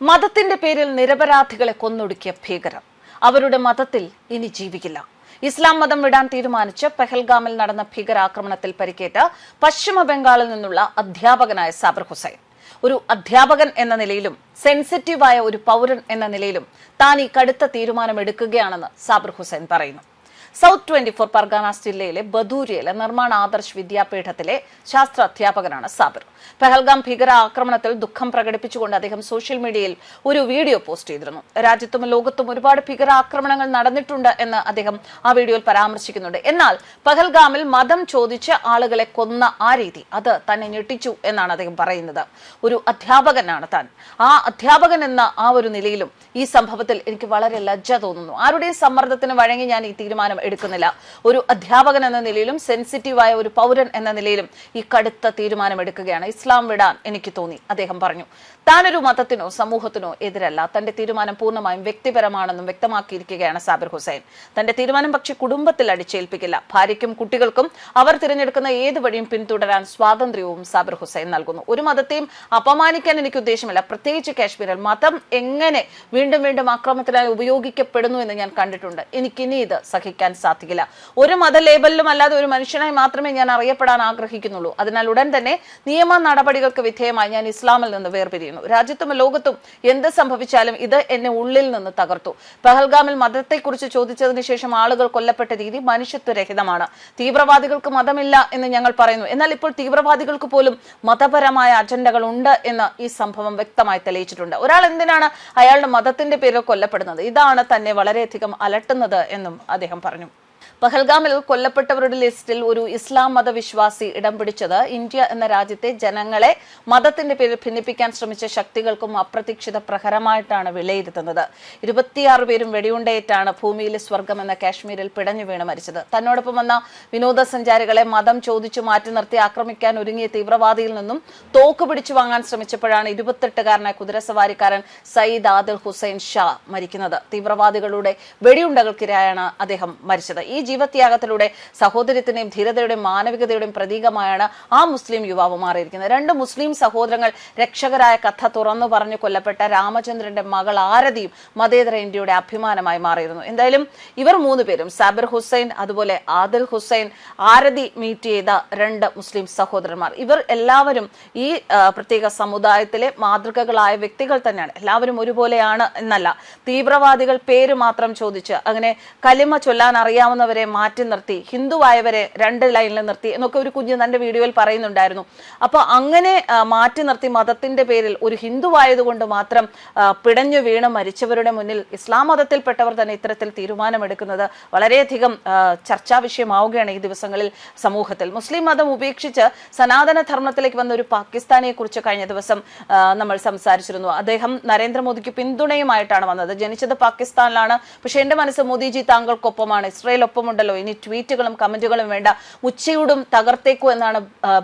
മതത്തിന്റെ പേരിൽ നിരപരാധികളെ കൊന്നൊടുക്കിയ ഭീകരർ അവരുടെ മതത്തിൽ ഇനി ജീവിക്കില്ല. ഇസ്ലാം മതം വിടാൻ തീരുമാനിച്ച് പെഹൽഗാമിൽ നടന്ന ഭീകരാക്രമണത്തിൽ പരിക്കേറ്റ പശ്ചിമ ബംഗാളിൽ നിന്നുള്ള അധ്യാപകനായ സാബിർ ഹുസൈൻ ഒരു അധ്യാപകൻ എന്ന നിലയിലും സെൻസിറ്റീവായ ഒരു പൗരൻ എന്ന നിലയിലും താൻ ഈ കടുത്ത തീരുമാനമെടുക്കുകയാണെന്ന് സാബിർ ഹുസൈൻ പറയുന്നു. സൗത്ത് 24 പർഗാനാസ് ജില്ലയിലെ ബദൂരിയയിലെ നിർമ്മാണ ആദർശ് വിദ്യാപീഠത്തിലെ ശാസ്ത്ര അധ്യാപകനാണ് സാബിർ. പെഹൽഗാം ഭീകര ആക്രമണത്തിൽ ദുഃഖം പ്രകടിപ്പിച്ചുകൊണ്ട് അദ്ദേഹം സോഷ്യൽ മീഡിയയിൽ ഒരു വീഡിയോ പോസ്റ്റ് ചെയ്തിരുന്നു. രാജ്യത്തും ലോകത്തും ഒരുപാട് ഭീകര ആക്രമണങ്ങൾ നടന്നിട്ടുണ്ട് എന്ന് അദ്ദേഹം ആ വീഡിയോയിൽ പരാമർശിക്കുന്നുണ്ട്. എന്നാൽ പെഹൽഗാമിൽ മതം ചോദിച്ച് ആളുകളെ കൊന്ന ആ രീതി അത് തന്നെ ഞെട്ടിച്ചു എന്നാണ് അദ്ദേഹം പറയുന്നത്. ഒരു അധ്യാപകനാണ് താൻ. ആ അധ്യാപകൻ എന്ന ആ ഒരു നിലയിലും ഈ സംഭവത്തിൽ എനിക്ക് വളരെ ലജ്ജ തോന്നുന്നു. ആരുടെയും സമ്മർദ്ദത്തിന് വഴങ്ങി ഞാൻ ഈ തീരുമാനം എടുക്കുന്നില്ല. ഒരു അധ്യാപകൻ എന്ന നിലയിലും സെൻസിറ്റീവായ ഒരു പൗരൻ എന്ന നിലയിലും ഈ കടുത്ത തീരുമാനം എടുക്കുകയാണ്. ഇസ്ലാം വിടാൻ എനിക്ക് തോന്നി, അദ്ദേഹം പറഞ്ഞു. താനൊരു മതത്തിനോ സമൂഹത്തിനോ എതിരല്ല. തന്റെ തീരുമാനം പൂർണ്ണമായും വ്യക്തിപരമാണെന്നും വ്യക്തമാക്കിയിരിക്കുകയാണ് സാബിർ ഹുസൈൻ. തന്റെ തീരുമാനം പക്ഷേ കുടുംബത്തിൽ അടിച്ചേൽപ്പിക്കില്ല. ഭാര്യയ്ക്കും കുട്ടികൾക്കും അവർ തിരഞ്ഞെടുക്കുന്ന ഏത് വഴിയും പിന്തുടരാൻ സ്വാതന്ത്ര്യവും സാബിർ ഹുസൈൻ നൽകുന്നു. ഒരു മതത്തെയും അപമാനിക്കാൻ എനിക്ക് ഉദ്ദേശമില്ല. പ്രത്യേകിച്ച് കാശ്മീരിൽ മതം എങ്ങനെ വീണ്ടും വീണ്ടും ആക്രമണത്തിനായി ഉപയോഗിക്കപ്പെടുന്നു എന്ന് ഞാൻ കണ്ടിട്ടുണ്ട്. എനിക്കിനി ഇത് സഹിക്കാൻ സാധിക്കില്ല. ഒരു മത ലേബലിലും അല്ലാതെ ഒരു മനുഷ്യനായി മാത്രമേ ഞാൻ അറിയപ്പെടാൻ ആഗ്രഹിക്കുന്നുള്ളൂ. അതിനാൽ ഉടൻ തന്നെ നിയമ നടപടികൾക്ക് വിധേയമായി ഞാൻ ഇസ്ലാമിൽ നിന്ന് വേർപിരിയുന്നു. രാജ്യത്തും ലോകത്തും എന്ത് സംഭവിച്ചാലും ഇത് എന്നെ ഉള്ളിൽ നിന്ന് തകർത്തു. പെഹൽഗാമിൽ മതത്തെക്കുറിച്ച് ചോദിച്ചതിന് ശേഷം ആളുകൾ കൊല്ലപ്പെട്ട രീതി മനുഷ്യത്വരഹിതമാണ്. തീവ്രവാദികൾക്ക് മതമില്ല എന്ന് ഞങ്ങൾ പറയുന്നു. എന്നാൽ ഇപ്പോൾ തീവ്രവാദികൾക്ക് പോലും മതപരമായ അജണ്ടകൾ ഉണ്ട് എന്ന് ഈ സംഭവം വ്യക്തമായി തെളിയിച്ചിട്ടുണ്ട്. ഒരാൾ എന്തിനാണ് അയാളുടെ മതത്തിന്റെ പേരിൽ കൊല്ലപ്പെടുന്നത്? ഇതാണ് തന്നെ വളരെയധികം അലട്ടുന്നത് എന്നും അദ്ദേഹം പറഞ്ഞു. പഹൽഗാമിൽ കൊല്ലപ്പെട്ടവരുടെ ലിസ്റ്റിൽ ഒരു ഇസ്ലാം മതവിശ്വാസി ഇടം പിടിച്ചത് ഇന്ത്യ എന്ന രാജ്യത്തെ ജനങ്ങളെ മതത്തിന്റെ പേരിൽ ഭിന്നിപ്പിക്കാൻ ശ്രമിച്ച ശക്തികൾക്കും അപ്രതീക്ഷിത പ്രഹരമായിട്ടാണ് വിലയിരുത്തുന്നത്. 26 പേരും വെടിയുണ്ടേറ്റാണ് ഭൂമിയിലെ സ്വർഗം എന്ന കാശ്മീരിൽ പിടഞ്ഞു വീണ് മരിച്ചത്. തന്നോടൊപ്പം വന്ന വിനോദസഞ്ചാരികളെ മതം ചോദിച്ചു മാറ്റി നിർത്തി ആക്രമിക്കാൻ ഒരുങ്ങിയ തീവ്രവാദിയിൽ നിന്നും തോക്ക് പിടിച്ചു വാങ്ങാൻ ശ്രമിച്ചപ്പോഴാണ് 28-കാരനായ കുതിരസവാരിക്കാരൻ സയ്യിദ് ആദിൽ ഹുസൈൻ ഷാ മരിക്കുന്നത്. തീവ്രവാദികളുടെ വെടിയുണ്ടകൾക്കിരയാണ് അദ്ദേഹം മരിച്ചത്. ഈ ജീവത്യാഗത്തിലൂടെ സഹോദര്യത്തിന്റെയും ധീരതയുടെയും മാനവികതയുടെയും പ്രതീകമായാണ് ആ മുസ്ലിം യുവാവ് മാറിയിരിക്കുന്നത്. 2 മുസ്ലിം സഹോദരങ്ങൾ രക്ഷകരായ കഥ തുറന്നു പറഞ്ഞു കൊല്ലപ്പെട്ട രാമചന്ദ്രന്റെ മകൾ ആരതിയും മതേതര ഇന്ത്യയുടെ അഭിമാനമായി മാറിയിരുന്നു. എന്തായാലും ഇവർ 3 പേരും സാബിർ ഹുസൈൻ, അതുപോലെ ആദിൽ ഹുസൈൻ, ആരതി മീറ്റ് ചെയ്ത 2 മുസ്ലിം സഹോദരന്മാർ, ഇവർ എല്ലാവരും ഈ പ്രത്യേക സമുദായത്തിലെ മാതൃകകളായ വ്യക്തികൾ തന്നെയാണ്. എല്ലാവരും ഒരുപോലെയാണ് എന്നല്ല. തീവ്രവാദികൾ പേര് മാത്രം ചോദിച്ച് അങ്ങനെ കലിമ ചൊല്ലാൻ അറിയാവുന്നവരെ മാറ്റി നിർത്തി, ഹിന്ദുവായവരെ 2 ലൈനിൽ നിർത്തി എന്നൊക്കെ ഒരു കുഞ്ഞ് തന്റെ വീഡിയോയിൽ പറയുന്നുണ്ടായിരുന്നു. അപ്പൊ അങ്ങനെ മാറ്റി നിർത്തി മതത്തിന്റെ പേരിൽ ഒരു ഹിന്ദുവായതുകൊണ്ട് മാത്രം പിടഞ്ഞു വീണ് മരിച്ചവരുടെ മുന്നിൽ ഇസ്ലാം മതത്തിൽപ്പെട്ടവർ തന്നെ ഇത്തരത്തിൽ തീരുമാനമെടുക്കുന്നത് വളരെയധികം ചർച്ചാ വിഷയമാവുകയാണ് ഈ ദിവസങ്ങളിൽ സമൂഹത്തിൽ. മുസ്ലിം മതം ഉപേക്ഷിച്ച് സനാതന ധർമ്മത്തിലേക്ക് വന്ന ഒരു പാകിസ്ഥാനിയെ കുറിച്ച് കഴിഞ്ഞ ദിവസം നമ്മൾ സംസാരിച്ചിരുന്നു. അദ്ദേഹം നരേന്ദ്രമോദിക്ക് പിന്തുണയുമായിട്ടാണ് വന്നത്. ജനിച്ചത് പാകിസ്ഥാനിലാണ്. പക്ഷെ എന്റെ മനസ്സ് മോദിജി താങ്കൾക്കൊപ്പമാണ്, ഇസ്രായേൽ ഒപ്പമുണ്ടല്ലോ, ഇനി ട്വീറ്റുകളും കമന്റുകളും വേണ്ട, ഉച്ചയൂടും തകർത്തേക്കു എന്നാണ്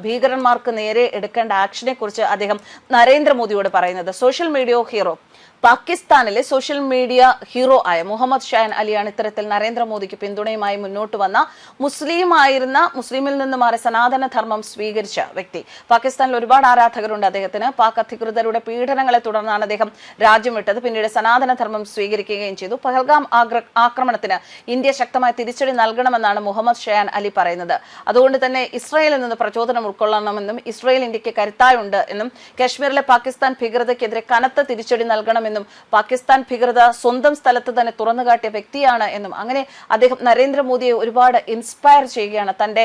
ഭീകരന്മാർക്ക് നേരെ എടുക്കേണ്ട ആക്ഷനെ കുറിച്ച് അദ്ദേഹം നരേന്ദ്രമോദിയോട് പറയുന്നത്. സോഷ്യൽ മീഡിയ ഹീറോ, പാകിസ്ഥാനിലെ സോഷ്യൽ മീഡിയ ഹീറോ ആയ മുഹമ്മദ് ഷാൻ അലിയാണ് ഇത്തരത്തിൽ നരേന്ദ്രമോദിക്ക് പിന്തുണയുമായി മുന്നോട്ട് വന്ന മുസ്ലിമിൽ നിന്ന് മാറി സനാതന ധർമ്മം സ്വീകരിച്ച വ്യക്തി. പാകിസ്ഥാനിൽ ഒരുപാട് ആരാധകരുണ്ട് അദ്ദേഹത്തിന്. പാക് അധികൃതരുടെ പീഡനങ്ങളെ തുടർന്നാണ് അദ്ദേഹം രാജ്യം വിട്ടത്. പിന്നീട് സനാതന ധർമ്മം സ്വീകരിക്കുകയും ചെയ്തു. പഹൽഗാം ആക്രമണത്തിന് ഇന്ത്യ ശക്തമായ തിരിച്ചടി നൽകണമെന്നാണ് മുഹമ്മദ് ഷാൻ അലി പറയുന്നത്. അതുകൊണ്ട് തന്നെ ഇസ്രായേലിൽ നിന്ന് പ്രചോദനം ഉൾക്കൊള്ളണമെന്നും ഇസ്രായേൽ ഇന്ത്യക്ക് കരുത്തായുണ്ട് എന്നും കാശ്മീരിലെ പാകിസ്ഥാൻ ഭീകരതയ്ക്കെതിരെ കനത്ത തിരിച്ചടി നൽകണമെന്നും പാകിസ്ഥാൻ ഭീകരത സ്വന്തം സ്ഥലത്ത് തന്നെ തുറന്നുകാട്ടിയ വ്യക്തിയാണ് എന്നും അങ്ങനെ അദ്ദേഹം നരേന്ദ്രമോദിയെ ഒരുപാട് ഇൻസ്പയർ ചെയ്യുകയാണ് തന്റെ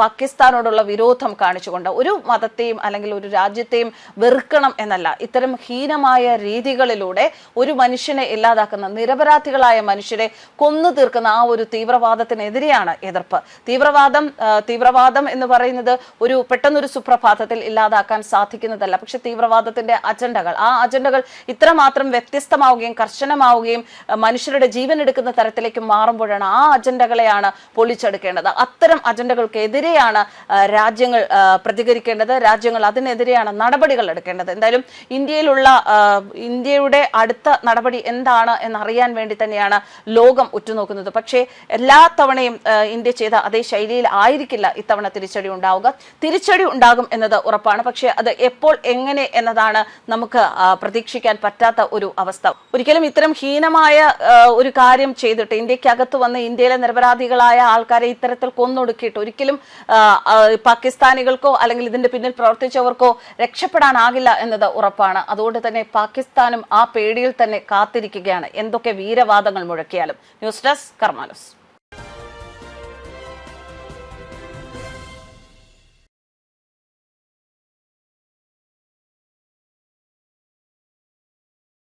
പാകിസ്ഥാനോടുള്ള വിരോധം കാണിച്ചുകൊണ്ട്. ഒരു മതത്തെയും അല്ലെങ്കിൽ ഒരു രാജ്യത്തെയും വെറുക്കണം എന്നല്ല, ഇത്തരം ഹീനമായ രീതികളിലൂടെ ഒരു മനുഷ്യനെ ഇല്ലാതാക്കുന്ന, നിരപരാധികളായ മനുഷ്യരെ കൊന്നു തീർക്കുന്ന ആ ഒരു തീവ്രവാദത്തിനെതിരെയാണ് എതിർപ്പ്. തീവ്രവാദം എന്ന് പറയുന്നത് ഒരു പെട്ടെന്നൊരു സുപ്രഭാതത്തിൽ ഇല്ലാതാക്കാൻ സാധിക്കുന്നതല്ല. പക്ഷെ തീവ്രവാദത്തിന്റെ അജണ്ടകൾ, ആ അജണ്ടകൾ ഇത്രമാത്രം വ്യത്യസ്തമാവുകയും കർശനമാവുകയും മനുഷ്യരുടെ ജീവൻ എടുക്കുന്ന തരത്തിലേക്ക് മാറുമ്പോഴാണ് ആ അജണ്ടകളെയാണ് പൊളിച്ചെടുക്കേണ്ടത്. അത്തരം അജണ്ടകൾക്കെതിരെയാണ് രാജ്യങ്ങൾ പ്രതികരിക്കേണ്ടത്. രാജ്യങ്ങൾ അതിനെതിരെയാണ് നടപടികൾ എടുക്കേണ്ടത്. എന്തായാലും ഇന്ത്യയുടെ അടുത്ത നടപടി എന്താണ് എന്നറിയാൻ വേണ്ടി തന്നെയാണ് ലോകം ഉറ്റുനോക്കുന്നത്. പക്ഷേ എല്ലാ തവണയും ഇന്ത്യ ചെയ്ത അതേ ശൈലിയിൽ ആയിരിക്കില്ല ഇത്തവണ തിരിച്ചടി ഉണ്ടാകും എന്നത് ഉറപ്പാണ്. പക്ഷേ അത് എപ്പോൾ എങ്ങനെ എന്നതാണ് നമുക്ക് പ്രതീക്ഷിക്കാൻ പറ്റാത്ത ഒരു അവസ്ഥ. ഒരിക്കലും ഇത്തരം ഹീനമായ ഒരു കാര്യം ചെയ്തിട്ട് ഇന്ത്യക്കകത്ത് വന്ന് ഇന്ത്യയിലെ നിരപരാധികളായ ആൾക്കാരെ ഇത്തരത്തിൽ കൊന്നൊടുക്കിയിട്ട് ഒരിക്കലും പാകിസ്ഥാനികൾക്കോ അല്ലെങ്കിൽ ഇതിന്റെ പിന്നിൽ പ്രവർത്തിച്ചവർക്കോ രക്ഷപ്പെടാനാകില്ല എന്നത് ഉറപ്പാണ്. അതുകൊണ്ട് തന്നെ പാകിസ്ഥാനും ആ പേടിയിൽ തന്നെ കാത്തിരിക്കുകയാണ്, എന്തൊക്കെ വീരവാദങ്ങൾ മുഴക്കിയാലും. News desk കർമാനൂസ്.